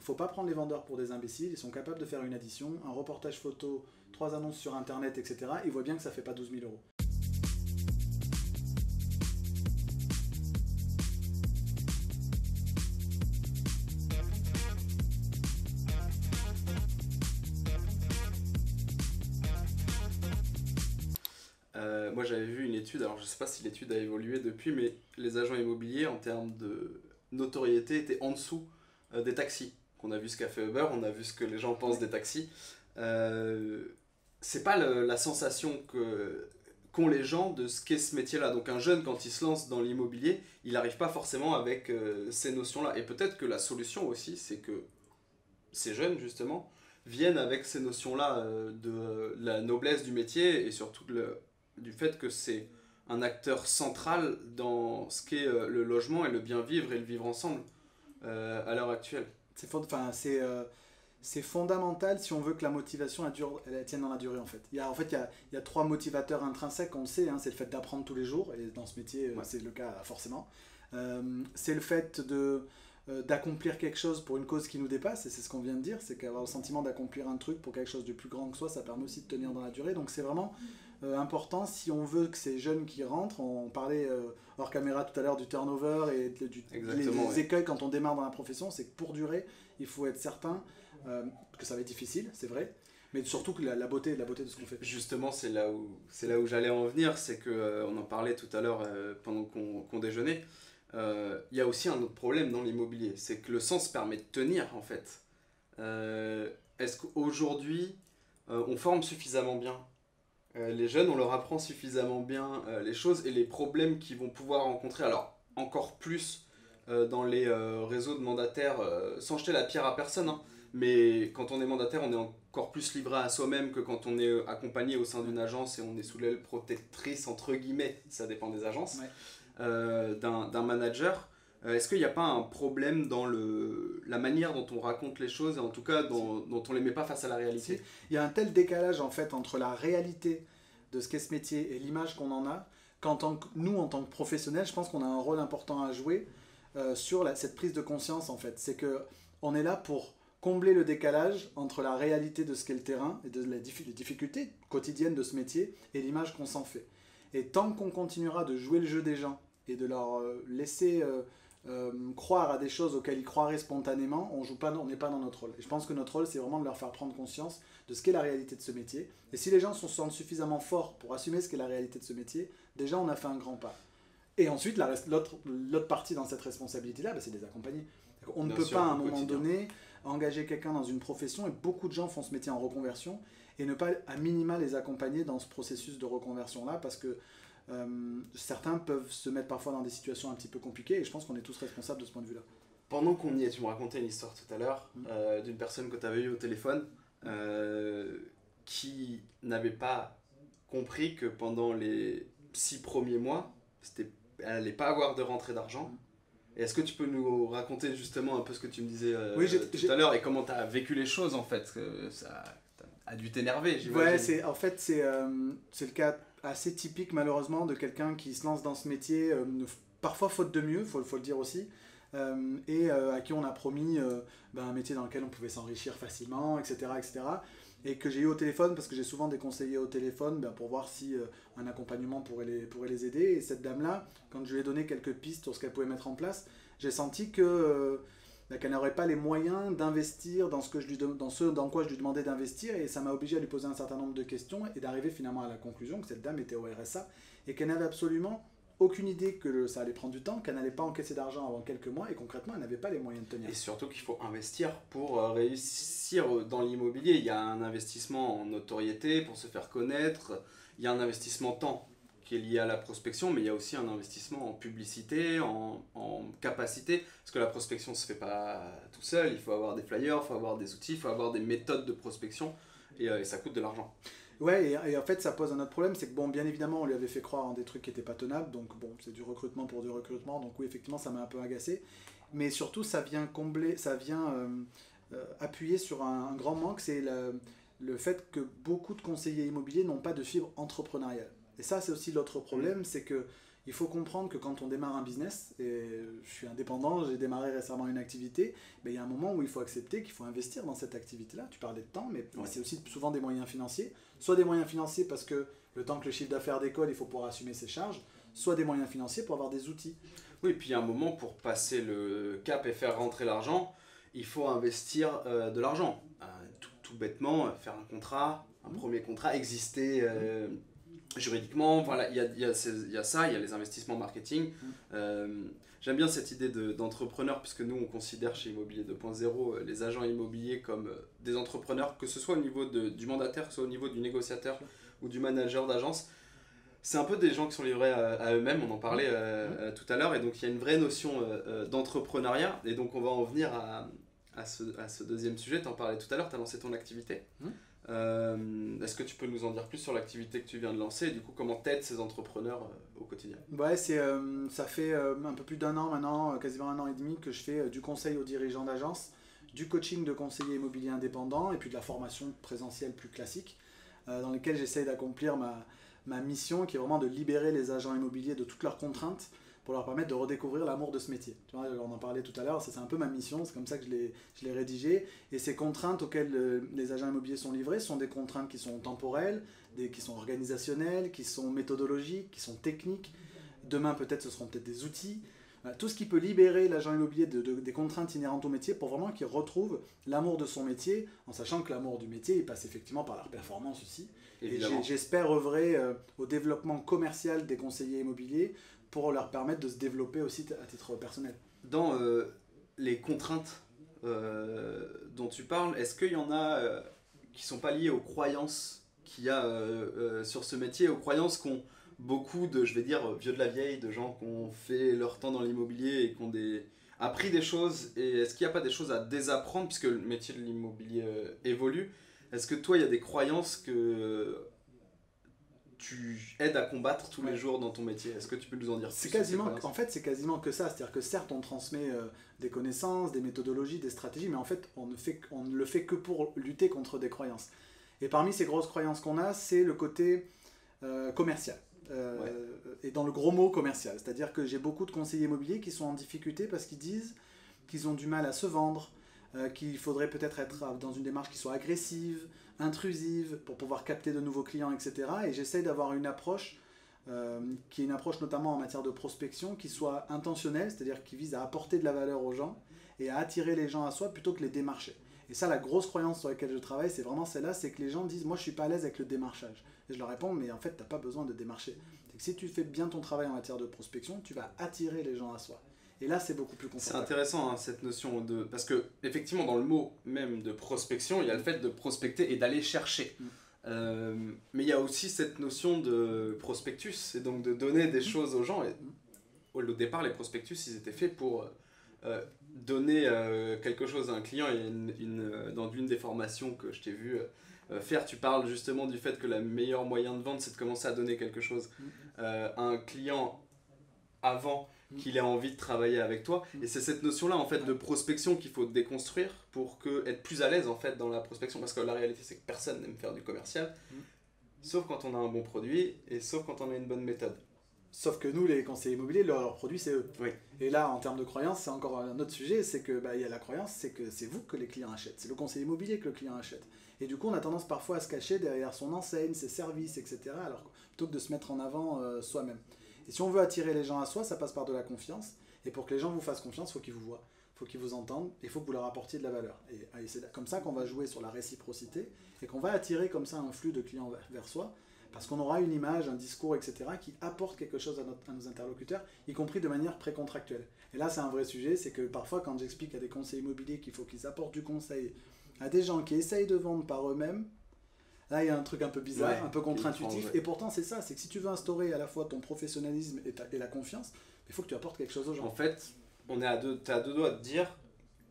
faut pas prendre les vendeurs pour des imbéciles, ils sont capables de faire une addition, un reportage photo, 3 annonces sur internet, etc. Ils voient bien que ça fait pas 12 000 euros. Moi j'avais vu une étude, alors je sais pas si l'étude a évolué depuis, mais les agents immobiliers en termes de notoriété étaient en dessous des taxis. On a vu ce qu'a fait Uber, on a vu ce que les gens pensent des taxis. Euh, c'est pas la sensation qu'ont les gens de ce qu'est ce métier-là. Donc un jeune, quand il se lance dans l'immobilier, il n'arrive pas forcément avec ces notions-là. Et peut-être que la solution aussi, c'est que ces jeunes, justement, viennent avec ces notions-là de la noblesse du métier et surtout du fait que c'est un acteur central dans ce qu'est le logement et le bien vivre et le vivre ensemble à l'heure actuelle. C'est fondamental si on veut que la motivation elle tienne dans la durée en fait. Il y a 3 motivateurs intrinsèques, on le sait, hein, c'est le fait d'apprendre tous les jours, et dans ce métier Ouais. c'est le cas forcément. C'est le fait d'accomplir quelque chose pour une cause qui nous dépasse, et c'est ce qu'on vient de dire, c'est qu'avoir le sentiment d'accomplir un truc pour quelque chose de plus grand que soi, ça permet aussi de tenir dans la durée. Donc c'est vraiment important si on veut que ces jeunes qui rentrent, on parlait hors caméra tout à l'heure du turnover et Exactement, les ouais. écueils quand on démarre dans la profession, c'est que pour durer, il faut être certain que ça va être difficile, c'est vrai, mais surtout que la beauté de ce qu'on fait. Justement, c'est là où j'allais en venir, c'est que on en parlait tout à l'heure pendant qu'on déjeunait. Il y a aussi un autre problème dans l'immobilier, c'est que le sens permet de tenir en fait. Est-ce qu'aujourd'hui on forme suffisamment bien les jeunes, on leur apprend suffisamment bien les choses et les problèmes qu'ils vont pouvoir rencontrer. Alors, encore plus dans les réseaux de mandataires, sans jeter la pierre à personne, hein, mais quand on est mandataire, on est encore plus livré à soi-même que quand on est accompagné au sein d'une agence et on est sous l'aile protectrice, entre guillemets, ça dépend des agences, Ouais. d'un manager. Est-ce qu'il n'y a pas un problème dans la manière dont on raconte les choses et en tout cas dont on les met pas face à la réalité? Il y a un tel décalage en fait entre la réalité de ce qu'est ce métier et l'image qu'on en a, nous en tant que professionnels, je pense qu'on a un rôle important à jouer sur cette prise de conscience en fait. C'est que on est là pour combler le décalage entre la réalité de ce qu'est le terrain et de les difficultés quotidiennes de ce métier et l'image qu'on s'en fait. Et tant qu'on continuera de jouer le jeu des gens et de leur laisser croire à des choses auxquelles ils croiraient spontanément, on n'est pas dans notre rôle. Et je pense que notre rôle, c'est vraiment de leur faire prendre conscience de ce qu'est la réalité de ce métier. Et si les gens se sentent suffisamment forts pour assumer ce qu'est la réalité de ce métier, déjà on a fait un grand pas. Et ensuite, l'autre partie dans cette responsabilité-là, c'est de les accompagner. On ne peut pas à un moment donné engager quelqu'un dans une profession, et beaucoup de gens font ce métier en reconversion, et ne pas à minima les accompagner dans ce processus de reconversion-là, parce que certains peuvent se mettre parfois dans des situations un petit peu compliquées, et je pense qu'on est tous responsables de ce point de vue-là. Pendant qu'on y est, tu me racontais une histoire tout à l'heure d'une personne que tu avais eue au téléphone qui n'avait pas compris que pendant les 6 premiers mois, elle n'allait pas avoir de rentrée d'argent. Et est-ce que tu peux nous raconter justement un peu ce que tu me disais tout à l'heure et comment tu as vécu les choses en fait, que ça a dû t'énerver, j'imagine. Ouais, en fait, c'est le cas assez typique malheureusement de quelqu'un qui se lance dans ce métier, parfois faute de mieux, faut le dire aussi, et à qui on a promis un métier dans lequel on pouvait s'enrichir facilement, etc., etc., et que j'ai eu au téléphone, parce que j'ai souvent des conseillers au téléphone pour voir si un accompagnement pourrait les aider. Et cette dame-là, quand je lui ai donné quelques pistes sur ce qu'elle pouvait mettre en place, j'ai senti que qu'elle n'aurait pas les moyens d'investir dans ce dans quoi je lui demandais d'investir, et ça m'a obligé à lui poser un certain nombre de questions et d'arriver finalement à la conclusion que cette dame était au RSA et qu'elle n'avait absolument aucune idée que ça allait prendre du temps, qu'elle n'allait pas encaisser d'argent avant quelques mois, et concrètement elle n'avait pas les moyens de tenir. Et surtout qu'il faut investir pour réussir dans l'immobilier. Il y a un investissement en notoriété pour se faire connaître, il y a un investissement temps qui est lié à la prospection, mais il y a aussi un investissement en publicité, en capacité, parce que la prospection ne se fait pas tout seul, il faut avoir des flyers, il faut avoir des outils, il faut avoir des méthodes de prospection, et ça coûte de l'argent. Ouais, et en fait ça pose un autre problème, c'est que bon, bien évidemment on lui avait fait croire en des trucs qui n'étaient pas tenables, donc bon, c'est du recrutement pour du recrutement, donc oui effectivement ça m'a un peu agacé, mais surtout ça vient appuyer sur un grand manque, c'est le fait que beaucoup de conseillers immobiliers n'ont pas de fibre entrepreneuriale. Et ça c'est aussi l'autre problème, c'est que Il faut comprendre que quand on démarre un business, et je suis indépendant, j'ai démarré récemment une activité, mais il y a un moment où il faut accepter qu'il faut investir dans cette activité-là. Tu parlais de temps, mais c'est aussi souvent des moyens financiers. Soit des moyens financiers parce que le temps que le chiffre d'affaires décolle, il faut pouvoir assumer ses charges, soit des moyens financiers pour avoir des outils. Oui, puis il y a un moment pour passer le cap et faire rentrer l'argent, il faut investir de l'argent. Tout bêtement, faire un contrat, un premier contrat, exister juridiquement. Voilà, il y a ça, il y a les investissements marketing. J'aime bien cette idée d'entrepreneur, puisque nous, on considère chez Immobilier 2.0 les agents immobiliers comme des entrepreneurs, que ce soit au niveau du mandataire, que ce soit au niveau du négociateur ou du manager d'agence. C'est un peu des gens qui sont livrés à eux-mêmes, on en parlait tout à l'heure, et donc il y a une vraie notion d'entrepreneuriat, et donc on va en venir à ce deuxième sujet. Tu en parlais tout à l'heure, tu as lancé ton activité. Est-ce que tu peux nous en dire plus sur l'activité que tu viens de lancer, et du coup comment t'aides ces entrepreneurs au quotidien? Ouais, ça fait un peu plus d'un an maintenant, quasiment un an et demi, que je fais du conseil aux dirigeants d'agence, du coaching de conseillers immobiliers indépendants, et puis de la formation présentielle plus classique, dans lesquelles j'essaye d'accomplir ma mission, qui est vraiment de libérer les agents immobiliers de toutes leurs contraintes pour leur permettre de redécouvrir l'amour de ce métier. Tu vois, on en parlait tout à l'heure, c'est un peu ma mission, c'est comme ça que je l'ai rédigé. Et ces contraintes auxquelles les agents immobiliers sont livrés sont des contraintes qui sont temporelles, qui sont organisationnelles, qui sont méthodologiques, qui sont techniques. Demain, peut-être, ce seront peut-être des outils. Tout ce qui peut libérer l'agent immobilier des contraintes inhérentes au métier pour vraiment qu'il retrouve l'amour de son métier, en sachant que l'amour du métier, il passe effectivement par la performance aussi. Évidemment. Et j'espère œuvrer au développement commercial des conseillers immobiliers pour leur permettre de se développer aussi à titre personnel. Dans les contraintes dont tu parles, est-ce qu'il y en a qui ne sont pas liées aux croyances qu'il y a sur ce métier, aux croyances qu'ont beaucoup de, je vais dire, vieux de la vieille, de gens qui ont fait leur temps dans l'immobilier et qui ont appris des choses, et est-ce qu'il n'y a pas des choses à désapprendre puisque le métier de l'immobilier évolue? Est-ce que toi, il y a des croyances que tu aides à combattre tous les jours dans ton métier? Est-ce que tu peux nous en dire plus? En fait, c'est quasiment que ça. C'est-à-dire que certes, on transmet des connaissances, des méthodologies, des stratégies, mais en fait, on ne le fait que pour lutter contre des croyances. Et parmi ces grosses croyances qu'on a, c'est le côté commercial. Et dans le gros mot commercial. C'est-à-dire que j'ai beaucoup de conseillers immobiliers qui sont en difficulté parce qu'ils disent qu'ils ont du mal à se vendre, qu'il faudrait peut-être être dans une démarche qui soit agressive, intrusive, pour pouvoir capter de nouveaux clients, etc. Et j'essaie d'avoir une approche qui est une approche notamment en matière de prospection, qui soit intentionnelle, c'est-à-dire qui vise à apporter de la valeur aux gens et à attirer les gens à soi plutôt que les démarcher. Et ça, la grosse croyance sur laquelle je travaille, c'est vraiment celle-là, c'est que les gens disent « moi je suis pas à l'aise avec le démarchage ». Et je leur réponds « mais en fait, tu n'as pas besoin de démarcher ». C'est que si tu fais bien ton travail en matière de prospection, tu vas attirer les gens à soi. Et là, c'est beaucoup plus confortable. C'est intéressant hein, cette notion de... Parce que effectivement, dans le mot même de prospection, il y a le fait de prospecter et d'aller chercher. Mais il y a aussi cette notion de prospectus, et donc de donner des choses aux gens. Et au départ, les prospectus, ils étaient faits pour donner quelque chose à un client. Et dans une des formations que je t'ai vu faire, tu parles justement du fait que le meilleur moyen de vendre, c'est de commencer à donner quelque chose à un client avant qu'il ait envie de travailler avec toi. Et c'est cette notion-là en fait de prospection qu'il faut déconstruire pour être plus à l'aise en fait dans la prospection, parce que la réalité c'est que personne n'aime faire du commercial, sauf quand on a un bon produit et sauf quand on a une bonne méthode. Sauf que nous, les conseillers immobiliers, leur produit, c'est eux. Oui. Et là, en termes de croyance, c'est encore un autre sujet, c'est que il y a la croyance, c'est que c'est vous que les clients achètent. C'est le conseiller immobilier que le client achète. Et du coup, on a tendance parfois à se cacher derrière son enseigne, ses services, etc. Alors, plutôt que de se mettre en avant soi-même. Et si on veut attirer les gens à soi, ça passe par de la confiance. Et pour que les gens vous fassent confiance, il faut qu'ils vous voient, il faut qu'ils vous entendent, et il faut que vous leur apportiez de la valeur. Et c'est comme ça qu'on va jouer sur la réciprocité, et qu'on va attirer comme ça un flux de clients vers soi, parce qu'on aura une image, un discours, etc., qui apporte quelque chose à nos interlocuteurs, y compris de manière précontractuelle. Et là, c'est un vrai sujet, c'est que parfois, quand j'explique à des conseillers immobiliers qu'il faut qu'ils apportent du conseil à des gens qui essayent de vendre par eux-mêmes, là, il y a un truc un peu bizarre, un peu contre-intuitif. Et pourtant, c'est ça, c'est que si tu veux instaurer à la fois ton professionnalisme et la confiance, il faut que tu apportes quelque chose aux gens. En fait, t'es à deux doigts de dire,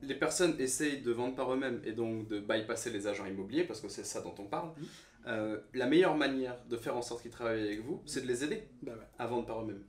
les personnes essayent de vendre par eux-mêmes et donc de bypasser les agents immobiliers, parce que c'est ça dont on parle. La meilleure manière de faire en sorte qu'ils travaillent avec vous, c'est de les aider à vendre par eux-mêmes.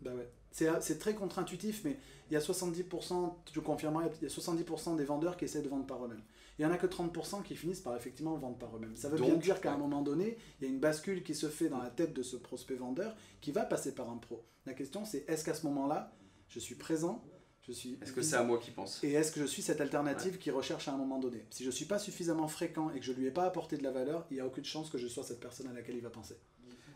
C'est très contre-intuitif, mais il y a 70%, je confirmerai, il y a 70% des vendeurs qui essaient de vendre par eux-mêmes. Il n'y en a que 30% qui finissent par effectivement vendre par eux-mêmes. Ça veut Donc, bien dire qu'à un moment donné, il y a une bascule qui se fait dans la tête de ce prospect vendeur qui va passer par un pro. La question c'est, est-ce qu'à ce moment-là, je suis présent, est-ce que c'est à moi qui pense? Et est-ce que je suis cette alternative qu'il recherche à un moment donné? Si je ne suis pas suffisamment fréquent et que je ne lui ai pas apporté de la valeur, il n'y a aucune chance que je sois cette personne à laquelle il va penser.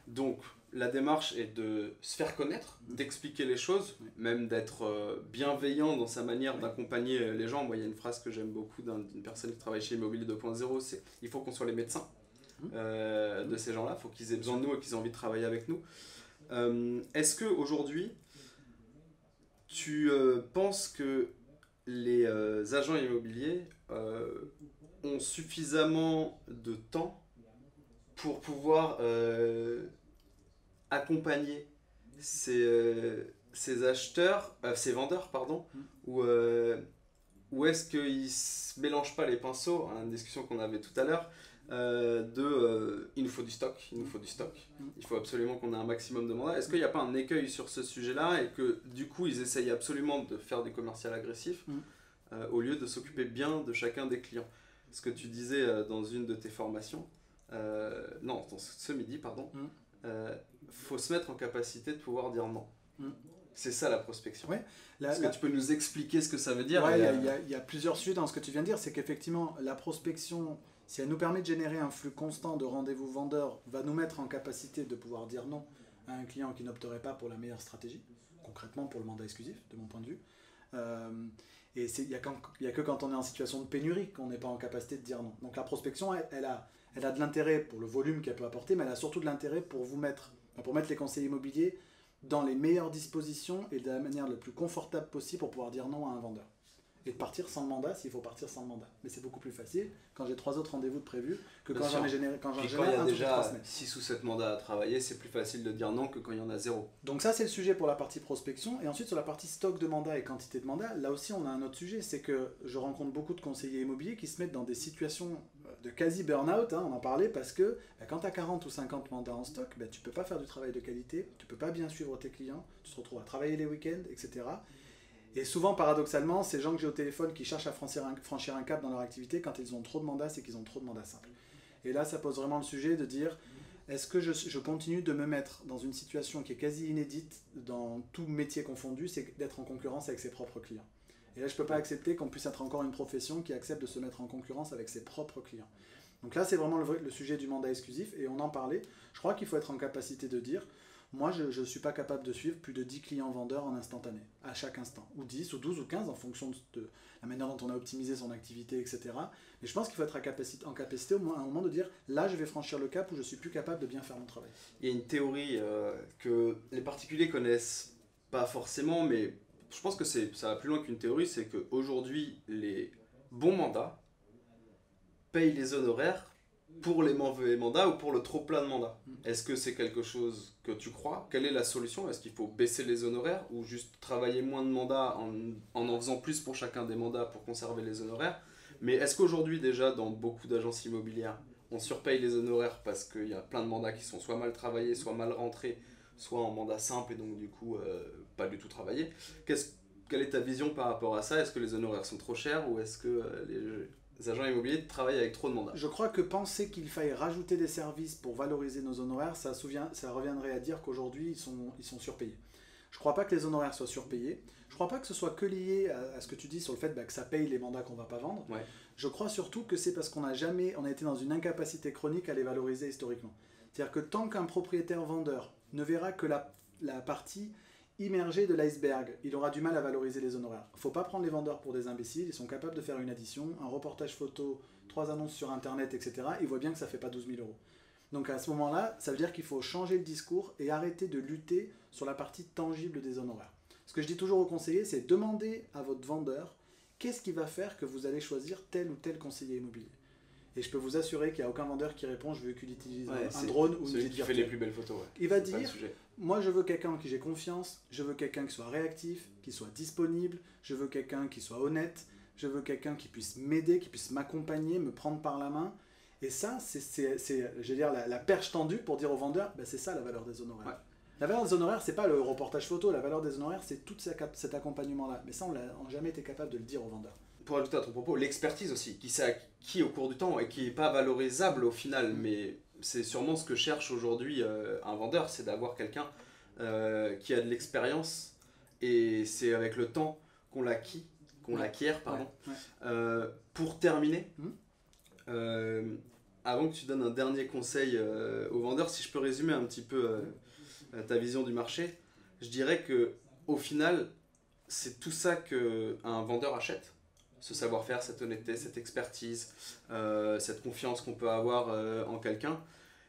Donc, la démarche est de se faire connaître, d'expliquer les choses, même d'être bienveillant dans sa manière d'accompagner les gens. Moi, il y a une phrase que j'aime beaucoup d'une personne qui travaille chez Immobilier 2.0, c'est « il faut qu'on soit les médecins de ces gens-là, il faut qu'ils aient besoin de nous et qu'ils aient envie de travailler avec nous ». Est-ce qu'aujourd'hui, tu penses que les agents immobiliers ont suffisamment de temps pour pouvoir accompagner ces acheteurs, ces vendeurs, pardon, ou est-ce qu'ils ne se mélangent pas les pinceaux, hein, une discussion qu'on avait tout à l'heure, il nous faut du stock, il faut absolument qu'on ait un maximum de mandats. Est-ce qu'il n'y a pas un écueil sur ce sujet-là et que du coup ils essayent absolument de faire des commerciaux agressifs au lieu de s'occuper bien de chacun des clients? Ce que tu disais dans une de tes formations, non, dans ce midi, pardon, faut se mettre en capacité de pouvoir dire non. C'est ça la prospection. Ouais, Est-ce que tu peux nous expliquer ce que ça veut dire? Ouais, il y a plusieurs sujets dans ce que tu viens de dire. C'est qu'effectivement, la prospection, si elle nous permet de générer un flux constant de rendez-vous vendeurs, va nous mettre en capacité de pouvoir dire non à un client qui n'opterait pas pour la meilleure stratégie, concrètement pour le mandat exclusif, de mon point de vue. Et il n'y a que quand on est en situation de pénurie qu'on n'est pas en capacité de dire non. Donc la prospection, elle a de l'intérêt pour le volume qu'elle peut apporter, mais elle a surtout de l'intérêt pour mettre les conseillers immobiliers dans les meilleures dispositions et de la manière la plus confortable possible pour pouvoir dire non à un vendeur. Et de partir sans le mandat s'il faut partir sans le mandat. Mais c'est beaucoup plus facile quand j'ai 3 autres rendez-vous de prévus que quand j'en ai généré quand il y a déjà 6 ou 7 mandats à travailler, c'est plus facile de dire non que quand il y en a 0. Donc ça c'est le sujet pour la partie prospection. Et ensuite sur la partie stock de mandats et quantité de mandats, là aussi on a un autre sujet, c'est que je rencontre beaucoup de conseillers immobiliers qui se mettent dans des situations de quasi burn-out, hein, on en parlait, parce que quand tu as 40 ou 50 mandats en stock, tu ne peux pas faire du travail de qualité, tu ne peux pas bien suivre tes clients, tu te retrouves à travailler les week-ends, etc. Et souvent, paradoxalement, ces gens que j'ai au téléphone qui cherchent à franchir un cap dans leur activité, quand ils ont trop de mandats, c'est qu'ils ont trop de mandats simples. Et là, ça pose vraiment le sujet de dire, est-ce que je continue de me mettre dans une situation qui est quasi inédite dans tout métier confondu, c'est d'être en concurrence avec ses propres clients. Et là, je ne peux pas accepter qu'on puisse être encore une profession qui accepte de se mettre en concurrence avec ses propres clients. Donc là, c'est vraiment le sujet du mandat exclusif, et on en parlait. Je crois qu'il faut être en capacité de dire, moi, je ne suis pas capable de suivre plus de 10 clients vendeurs en instantané, à chaque instant. Ou 10, ou 12, ou 15, en fonction de la manière dont on a optimisé son activité, etc. Mais je pense qu'il faut être en capacité au moins, à un moment de dire, là, je vais franchir le cap où je ne suis plus capable de bien faire mon travail. Il y a une théorie que les particuliers connaissent pas forcément, mais je pense que ça va plus loin qu'une théorie, c'est qu'aujourd'hui, les bons mandats payent les honoraires pour les mauvais mandats ou pour le trop plein de mandats. Est-ce que c'est quelque chose que tu crois? Quelle est la solution? Est-ce qu'il faut baisser les honoraires ou juste travailler moins de mandats en faisant plus pour chacun des mandats pour conserver les honoraires? Mais est-ce qu'aujourd'hui déjà dans beaucoup d'agences immobilières, on surpaye les honoraires parce qu'il y a plein de mandats qui sont soit mal travaillés, soit mal rentrés, soit en mandat simple et donc du coup pas du tout travaillés? Quelle est ta vision par rapport à ça? Est-ce que les honoraires sont trop chers ou est-ce que les agents immobiliers travaillent avec trop de mandats? Je crois que penser qu'il faille rajouter des services pour valoriser nos honoraires, ça reviendrait à dire qu'aujourd'hui ils sont surpayés. Je ne crois pas que les honoraires soient surpayés. Je ne crois pas que ce soit que lié à ce que tu dis sur le fait que ça paye les mandats qu'on ne va pas vendre. Ouais. Je crois surtout que c'est parce qu'on a été dans une incapacité chronique à les valoriser historiquement. C'est-à-dire que tant qu'un propriétaire vendeur ne verra que la partie immergé de l'iceberg, il aura du mal à valoriser les honoraires. Il ne faut pas prendre les vendeurs pour des imbéciles, ils sont capables de faire une addition, un reportage photo, 3 annonces sur internet, etc. Ils voient bien que ça ne fait pas 12 000 €. Donc à ce moment-là, ça veut dire qu'il faut changer le discours et arrêter de lutter sur la partie tangible des honoraires. Ce que je dis toujours aux conseillers, c'est demander à votre vendeur qu'est-ce qui va faire que vous allez choisir tel ou tel conseiller immobilier. Et je peux vous assurer qu'il n'y a aucun vendeur qui répond je veux qu'il utilise un drone ou une celui qui fait les plus belles photos. Ouais. Il va dire moi je veux quelqu'un en qui j'ai confiance, je veux quelqu'un qui soit réactif, qui soit disponible, je veux quelqu'un qui soit honnête, je veux quelqu'un qui puisse m'aider, qui puisse m'accompagner, me prendre par la main. Et ça, c'est je veux dire, la perche tendue pour dire au vendeur, c'est ça la valeur des honoraires. Ouais. La valeur des honoraires, c'est pas le reportage photo, la valeur des honoraires, c'est tout cet accompagnement-là. Mais ça, on n'a jamais été capable de le dire au vendeur. pour ajouter à ton propos, l'expertise aussi, qui s'est acquis au cours du temps et qui n'est pas valorisable au final, mais c'est sûrement ce que cherche aujourd'hui un vendeur, c'est d'avoir quelqu'un qui a de l'expérience, et c'est avec le temps qu'on l'acquiert, pardon. Pour terminer, avant que tu donnes un dernier conseil aux vendeurs, si je peux résumer un petit peu ta vision du marché, je dirais que au final, c'est tout ça qu'un vendeur achète. Ce savoir-faire, cette honnêteté, cette expertise, cette confiance qu'on peut avoir en quelqu'un.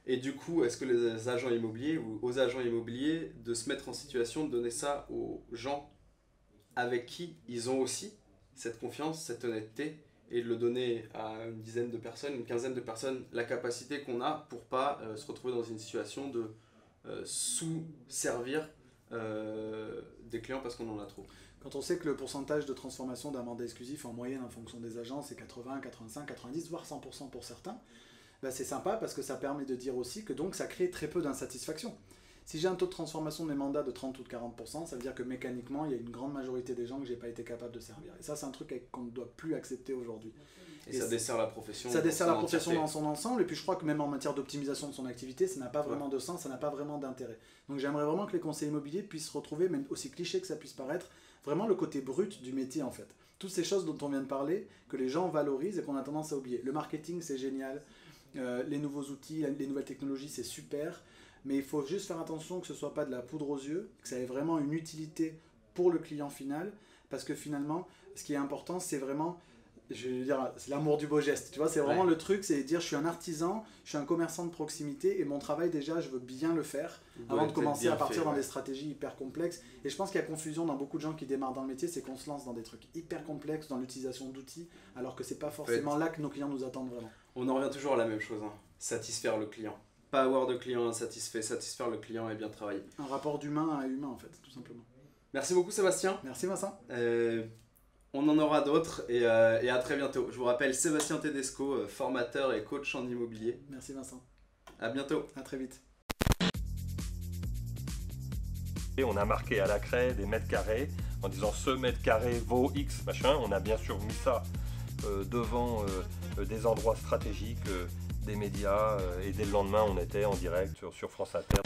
Et du coup, est-ce que les agents immobiliers ou aux agents immobiliers de se mettre en situation de donner ça aux gens avec qui ils ont aussi cette confiance, cette honnêteté, et de le donner à une dizaine de personnes, une quinzaine de personnes, la capacité qu'on a pour pas se retrouver dans une situation de sous-servir des clients parce qu'on en a trop. Quand on sait que le pourcentage de transformation d'un mandat exclusif en moyenne en fonction des agents, c'est 80, 85, 90, voire 100% pour certains, bah c'est sympa parce que ça permet de dire aussi que donc ça crée très peu d'insatisfaction. Si j'ai un taux de transformation de mes mandats de 30 ou de 40%, ça veut dire que mécaniquement, il y a une grande majorité des gens que je n'ai pas été capable de servir. Et ça, c'est un truc qu'on ne doit plus accepter aujourd'hui. Et ça dessert la profession. Ça dessert la profession dans son ensemble. Et puis je crois que même en matière d'optimisation de son activité, ça n'a pas vraiment de sens, ça n'a pas vraiment d'intérêt. Donc j'aimerais vraiment que les conseillers immobiliers puissent retrouver, même aussi cliché que ça puisse paraître, vraiment le côté brut du métier en fait. Toutes ces choses dont on vient de parler, que les gens valorisent et qu'on a tendance à oublier. Le marketing, c'est génial. Les nouveaux outils, les nouvelles technologies, c'est super. Mais il faut juste faire attention que ce ne soit pas de la poudre aux yeux, que ça ait vraiment une utilité pour le client final, parce que finalement, ce qui est important, c'est vraiment, je veux dire, c'est l'amour du beau geste, tu vois, c'est vraiment le truc, c'est dire je suis un artisan, je suis un commerçant de proximité, et mon travail déjà, je veux bien le faire, avant de commencer à partir dans des stratégies hyper complexes. Et je pense qu'il y a confusion dans beaucoup de gens qui démarrent dans le métier, c'est qu'on se lance dans des trucs hyper complexes, dans l'utilisation d'outils, alors que c'est pas forcément là que nos clients nous attendent vraiment. On en revient toujours à la même chose, hein. Satisfaire le client. Pas avoir de clients insatisfaits, satisfaire le client et bien travailler. Un rapport d'humain à humain en fait, tout simplement. Merci beaucoup Sébastien. Merci Vincent. On en aura d'autres et à très bientôt. Je vous rappelle Sébastien Tedesco, formateur et coach en immobilier. Merci Vincent. À bientôt. À très vite. Et on a marqué à la craie des mètres carrés en disant ce mètre carré vaut X machin. On a bien sûr mis ça devant des endroits stratégiques des médias et dès le lendemain on était en direct sur France Inter.